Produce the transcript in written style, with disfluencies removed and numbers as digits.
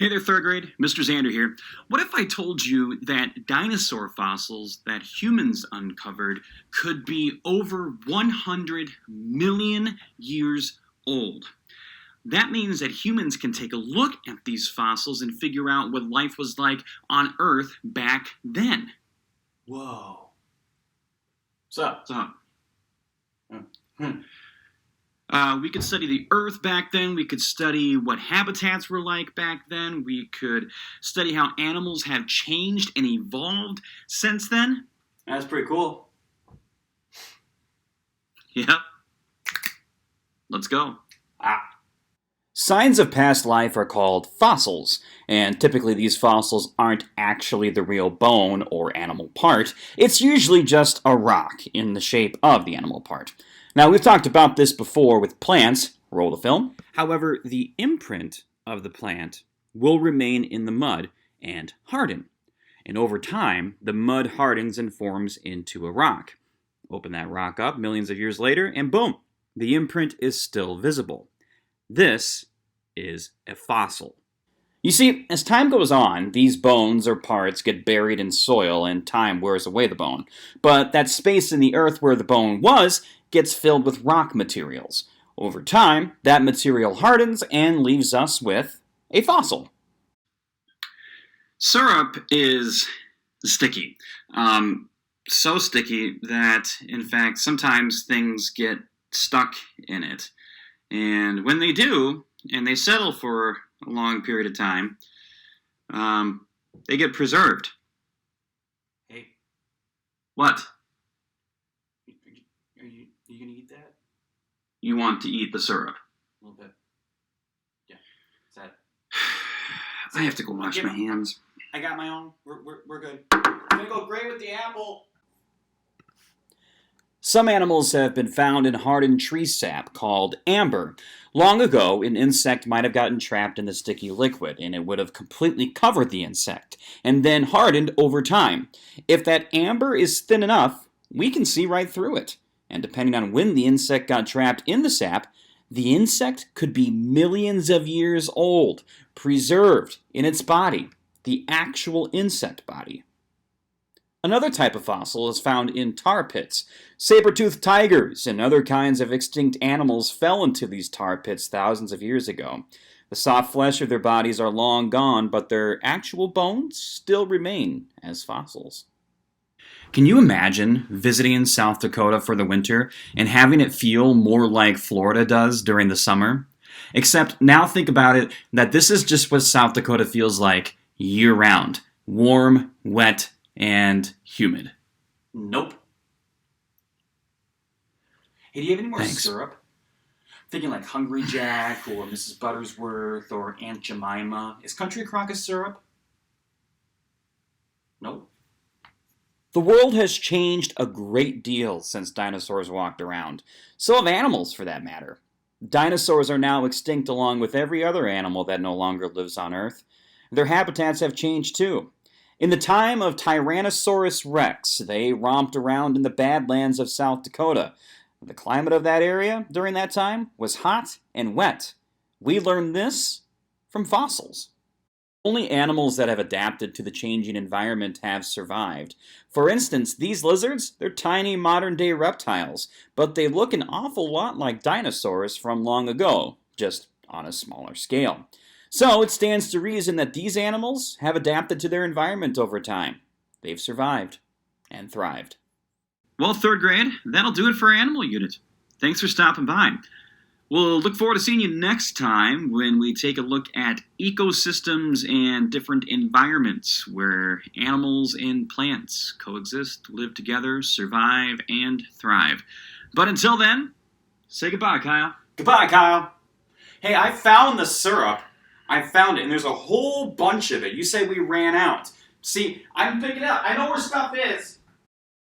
Hey there, third grade. Mr. Xander here. What if I told you that dinosaur fossils that humans uncovered could be over 100 million years old? That means that humans can take a look at these fossils and figure out what life was like on Earth back then. Whoa. What's up? We could study the Earth back then. We could study what habitats were like back then. We could study how animals have changed and evolved since then. That's pretty cool. Yep. Let's go. Signs of past life are called fossils, and typically these fossils aren't actually the real bone or animal part. It's usually just a rock in the shape of the animal part. Now, we've talked about this before with plants. Roll the film. However, the imprint of the plant will remain in the mud and harden. And over time, the mud hardens and forms into a rock. Open that rock up millions of years later, and boom, the imprint is still visible. This is a fossil. You see, as time goes on, these bones or parts get buried in soil and time wears away the bone. But that space in the earth where the bone was gets filled with rock materials. Over time, that material hardens and leaves us with a fossil. Syrup is sticky. So sticky that, in fact, sometimes things get stuck in it. And when they do, and they settle for a long period of time, they get preserved. Hey. What? Are you gonna eat that? You want to eat the syrup? A little bit. Yeah. Is that? I have to go wash my hands. I got my own. We're good. I'm gonna go great with the apple. Some animals have been found in hardened tree sap called amber. Long ago, an insect might have gotten trapped in the sticky liquid, and it would have completely covered the insect, and then hardened over time. If that amber is thin enough, we can see right through it. And depending on when the insect got trapped in the sap, the insect could be millions of years old, preserved in its body, the actual insect body. Another type of fossil is found in tar pits. Saber-toothed tigers and other kinds of extinct animals fell into these tar pits thousands of years ago. The soft flesh of their bodies are long gone, but their actual bones still remain as fossils. Can you imagine visiting South Dakota for the winter and having it feel more like Florida does during the summer? Except now think about it, that this is just what South Dakota feels like year-round. Warm, wet, and humid. Nope. Hey, do you have any more Thanks. syrup? I'm thinking like Hungry Jack or Mrs. Buttersworth or Aunt Jemima. Is Country Crock a syrup? Nope. The world has changed a great deal since dinosaurs walked around. So have animals, for that matter. Dinosaurs are now extinct along with every other animal that no longer lives on Earth. Their habitats have changed too. In the time of Tyrannosaurus rex, they romped around in the Badlands of South Dakota. The climate of that area during that time was hot and wet. We learned this from fossils. Only animals that have adapted to the changing environment have survived. For instance, these lizards, they're tiny modern-day reptiles, but they look an awful lot like dinosaurs from long ago, just on a smaller scale. So it stands to reason that these animals have adapted to their environment over time. They've survived and thrived. Well, third grade, that'll do it for our animal unit. Thanks for stopping by. We'll look forward to seeing you next time when we take a look at ecosystems and different environments where animals and plants coexist, live together, survive, and thrive. But until then, say goodbye, Kyle. Goodbye, Kyle. Hey, I found the syrup. I found it, and there's a whole bunch of it. You say we ran out. See, I'm picking it up. I know where stuff is.